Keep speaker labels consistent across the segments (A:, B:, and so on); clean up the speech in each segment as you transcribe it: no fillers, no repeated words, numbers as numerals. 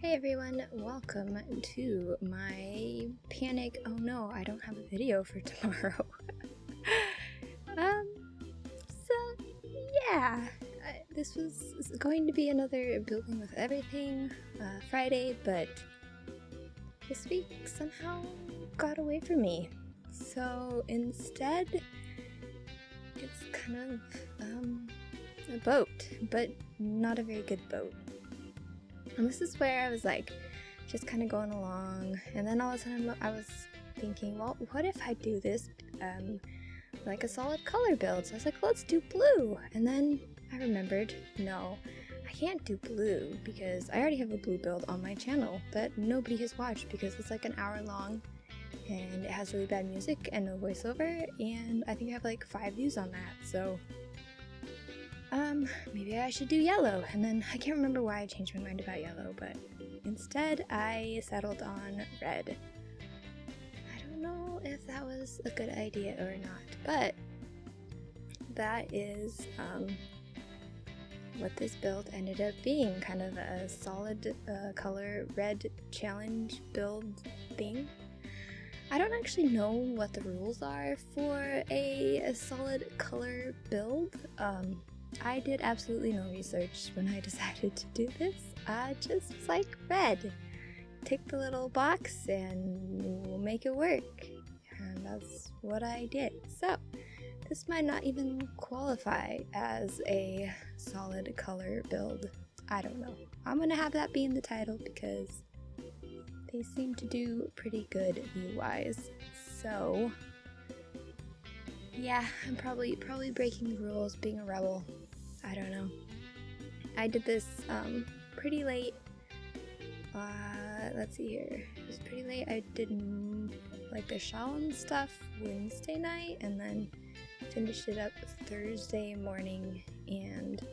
A: Hey everyone, welcome to my panic. Oh no, I don't have a video for tomorrow. So yeah, this was going to be another Building with Everything Friday, but this week somehow got away from me. So instead, it's kind of a boat, but not a very good boat. And this is where I was like, just kind of going along, and then all of a sudden I was thinking, well, what if I do this like a solid color build? So I was like, let's do blue. And then I remembered, no, I can't do blue because I already have a blue build on my channel that nobody has watched because it's like an hour long and it has really bad music and no voiceover, and I think I have like 5 views on that. So maybe I should do yellow. And then I can't remember why I changed my mind about yellow, but instead I settled on red. I don't know if that was a good idea or not, but that is what this build ended up being, kind of a solid color red challenge build thing. I don't actually know what the rules are for a solid color build. I did absolutely no research when I decided to do this. I just was like, red. Take the little box and we'll make it work. And that's what I did. So, this might not even qualify as a solid color build. I don't know. I'm gonna have that be in the title because they seem to do pretty good view-wise. So, yeah, I'm probably breaking the rules, being a rebel. I don't know. I did this pretty late. Let's see here. It was pretty late. I did like the Shaolin stuff Wednesday night and then finished it up Thursday morning, and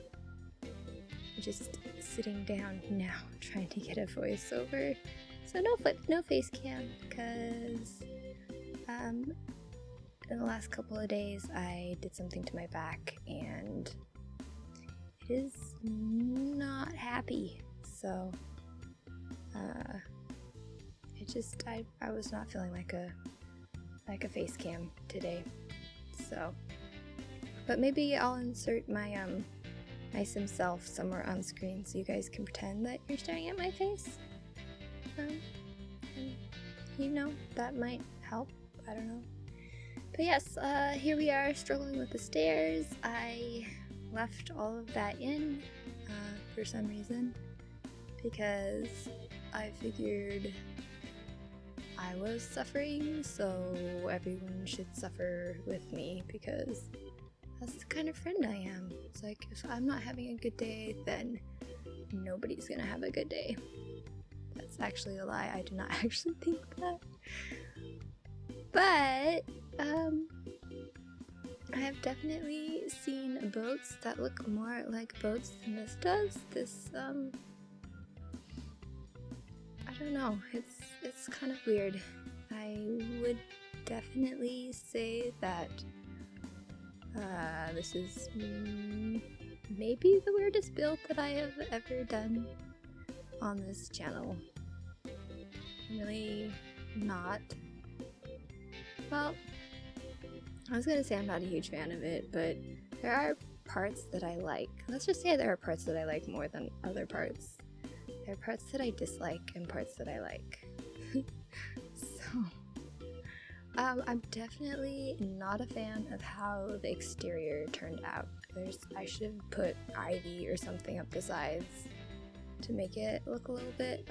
A: just sitting down now trying to get a voiceover. So no face cam because in the last couple of days I did something to my back and it is not happy. So I was not feeling like a face cam today. So, but maybe I'll insert my my sim self somewhere on screen so you guys can pretend that you're staring at my face. And you know, that might help. I don't know. But yes, here we are struggling with the stairs. I left all of that in for some reason because I figured I was suffering, so everyone should suffer with me because that's the kind of friend I am. It's like, if I'm not having a good day, then nobody's gonna have a good day. That's actually a lie. I do not actually think that. But I have definitely seen boats that look more like boats than this does. This I don't know. It's kind of weird. I would definitely say that this is maybe the weirdest build that I have ever done on this channel. I'm really not. Well, I was gonna say I'm not a huge fan of it, but there are parts that I like. Let's just say there are parts that I like more than other parts. There are parts that I dislike and parts that I like. So, I'm definitely not a fan of how the exterior turned out. I should have put ivy or something up the sides to make it look a little bit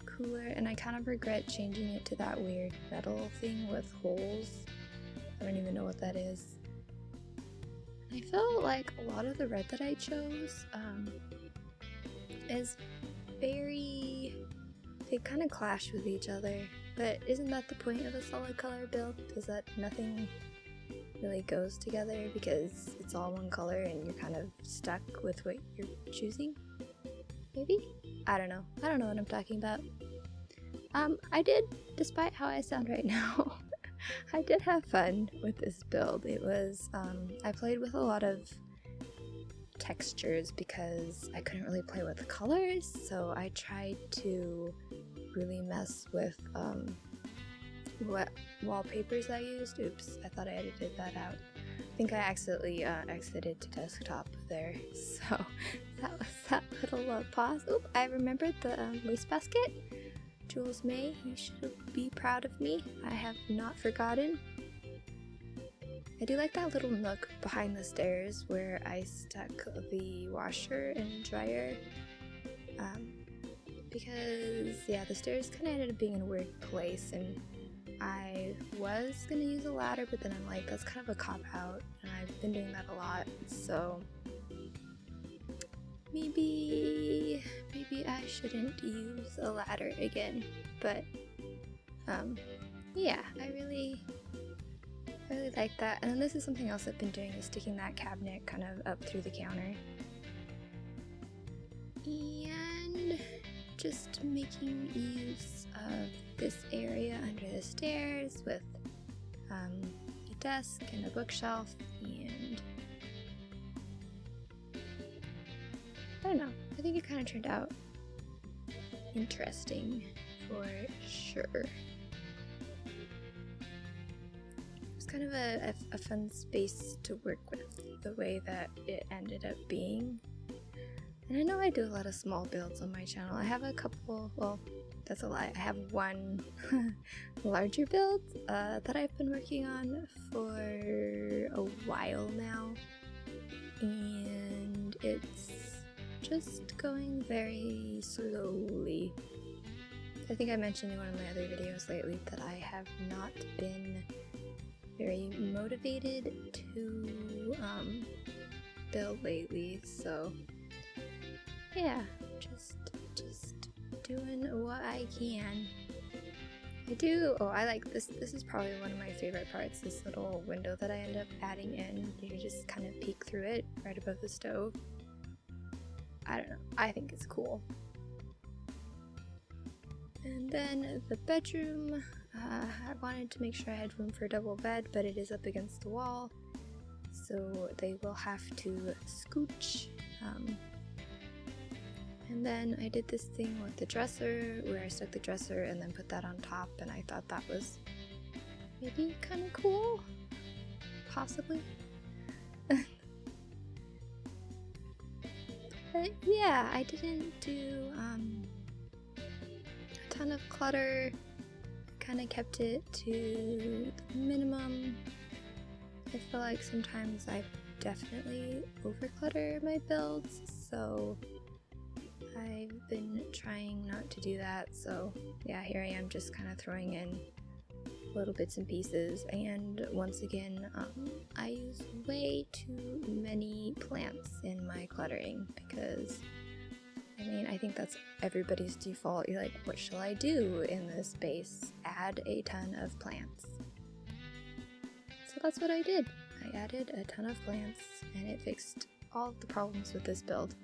A: cooler, and I kind of regret changing it to that weird metal thing with holes. I don't even know what that is. I felt like a lot of the red that I chose is very... they kind of clash with each other, but isn't that the point of a solid color build? Is that nothing really goes together because it's all one color and you're kind of stuck with what you're choosing? Maybe? I don't know. I don't know what I'm talking about. I did, despite how I sound right now, I did have fun with this build. It was, I played with a lot of textures because I couldn't really play with the colors, so I tried to really mess with what wallpapers I used. Oops, I thought I edited that out. I think I accidentally exited to desktop there, so that was that little pause. Oop, I remembered the wastebasket. Jules May, you should be proud of me. I have not forgotten. I do like that little nook behind the stairs where I stuck the washer and dryer. Because, yeah, the stairs kind of ended up being in a weird place, and I was gonna use a ladder, but then I'm like, that's kind of a cop-out, and I've been doing that a lot, so maybe I shouldn't use a ladder again. But, yeah, I really like that. And then this is something else I've been doing, is sticking that cabinet kind of up through the counter. And just making use of this area under the stairs with a desk and a bookshelf, and I don't know, I think it kind of turned out interesting for sure. It's kind of a fun space to work with, the way that it ended up being. And I know I do a lot of small builds on my channel. I have a couple, well, that's a lie. I have one larger build that I've been working on for a while now. And it's just going very slowly. I think I mentioned in one of my other videos lately that I have not been very motivated to build lately, so yeah, just doing what I can. I like this. This is probably one of my favorite parts, this little window that I end up adding in. You just kind of peek through it right above the stove. I don't know, I think it's cool. And then the bedroom, I wanted to make sure I had room for a double bed, but it is up against the wall, so they will have to scooch. And then I did this thing with the dresser where I stuck the dresser and then put that on top, and I thought that was maybe kind of cool, possibly. But yeah, I didn't do a ton of clutter, kind of kept it to the minimum. I feel like sometimes I definitely overclutter my builds, so I've been trying not to do that. So yeah, here I am just kind of throwing in little bits and pieces, and once again I use way too many plants in my cluttering, because I mean, I think that's everybody's default. You're like, what shall I do in this space? Add a ton of plants. So that's what I did. I added a ton of plants, and it fixed all of the problems with this build.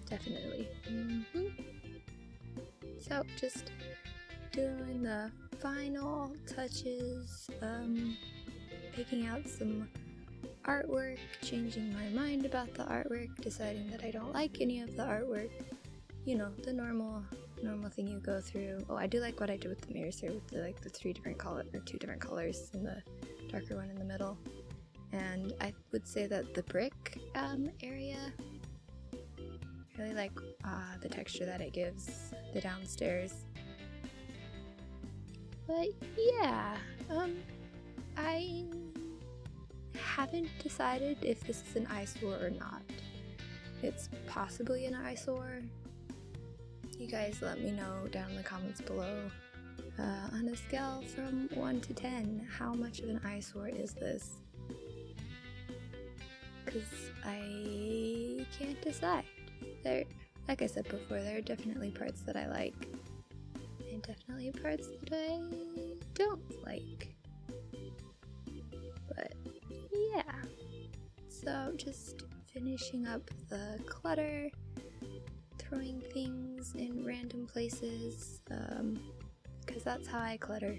A: Definitely. So just doing the final touches, picking out some artwork, changing my mind about the artwork, deciding that I don't like any of the artwork. You know, the normal thing you go through. Oh, I do like what I did with the mirrors here, with the three different colors, or two different colors, and the darker one in the middle. And I would say that the brick area, I really like the texture that it gives the downstairs. But yeah, I haven't decided if this is an eyesore or not. It's possibly an eyesore. You guys let me know down in the comments below. On a scale from 1 to 10, how much of an eyesore is this? Because I can't decide. Like I said before, there are definitely parts that I like, and definitely parts that I don't like. But yeah, so just finishing up the clutter, throwing things in random places, because that's how I clutter.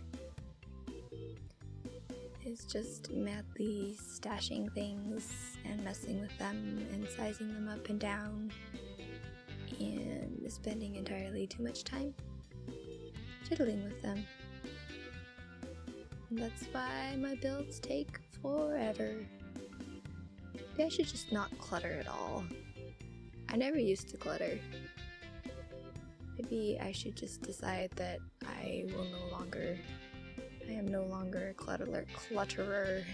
A: is just madly stashing things and messing with them and sizing them up and down and spending entirely too much time fiddling with them. And that's why my builds take forever. Maybe I should just not clutter at all. I never used to clutter. Maybe I should just decide that I am no longer a clutterer.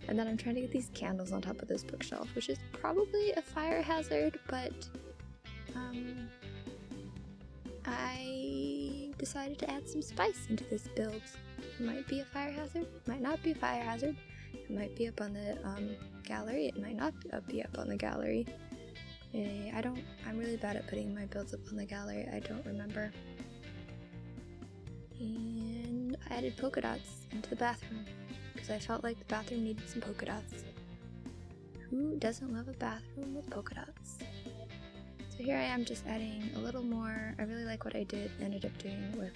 A: And then I'm trying to get these candles on top of this bookshelf, which is probably a fire hazard, but I decided to add some spice into this build. It might be a fire hazard, might not be a fire hazard. It might be up on the gallery, it might not be up on the gallery. I'm really bad at putting my builds up on the gallery, I don't remember. And I added polka dots into the bathroom because I felt like the bathroom needed some polka dots. Who doesn't love a bathroom with polka dots? So here I am just adding a little more. I really like what I ended up doing with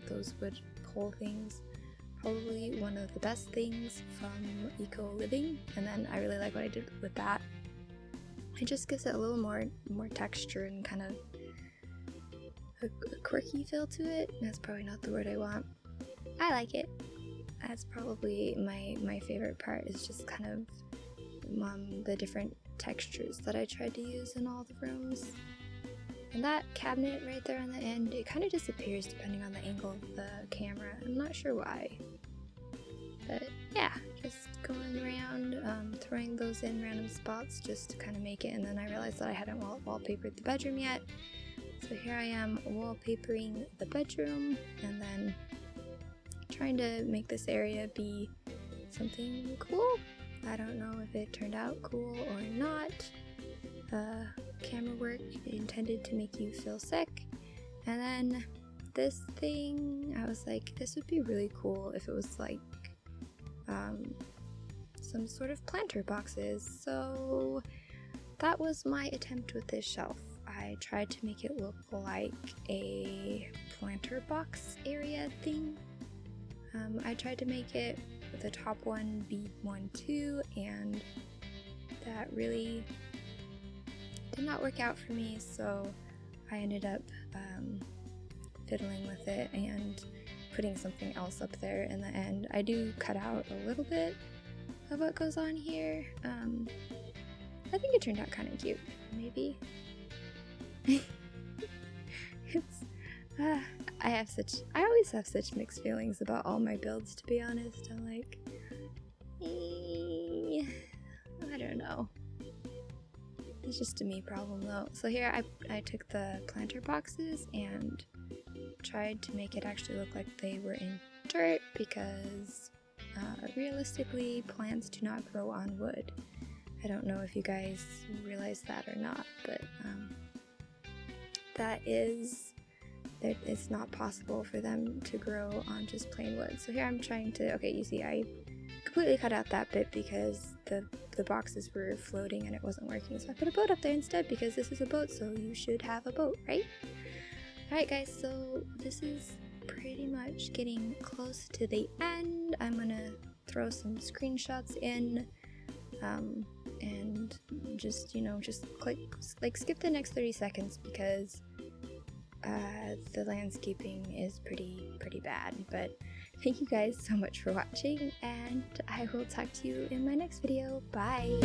A: those wood pole things. Probably one of the best things from Eco Living, and then I really like what I did with that. It just gives it a little more texture and kind of a quirky feel to it. That's probably not the word I want. I like it. That's probably my favorite part, is just kind of the different textures that I tried to use in all the rooms. And that cabinet right there on the end, it kind of disappears depending on the angle of the camera. I'm not sure why. But yeah, just going around, throwing those in random spots just to kind of make it. And then I realized that I hadn't wallpapered the bedroom yet. So here I am wallpapering the bedroom and then trying to make this area be something cool. I don't know if it turned out cool or not. Camera work intended to make you feel sick. And then this thing, I was like, this would be really cool if it was like some sort of planter boxes. So that was my attempt with this shelf. I tried to make it look like a planter box area thing. I tried to make it with the top one be 1-2, and that really did not work out for me, so I ended up fiddling with it and putting something else up there in the end. I do cut out a little bit of what goes on here. I think it turned out kind of cute, maybe. I always have such mixed feelings about all my builds, to be honest. I'm like, I don't know. It's just a me problem though. So here I took the planter boxes and tried to make it actually look like they were in dirt, because realistically plants do not grow on wood. I don't know if you guys realize that or not, but it's not possible for them to grow on just plain wood. So here I'm trying to, okay, you see I completely cut out that bit because the boxes were floating and it wasn't working. So I put a boat up there instead, because this is a boat, so you should have a boat, right? Alright guys, so this is pretty much getting close to the end. I'm gonna throw some screenshots in and just skip the next 30 seconds because the landscaping is pretty bad. But thank you guys so much for watching, and I will talk to you in my next video. Bye!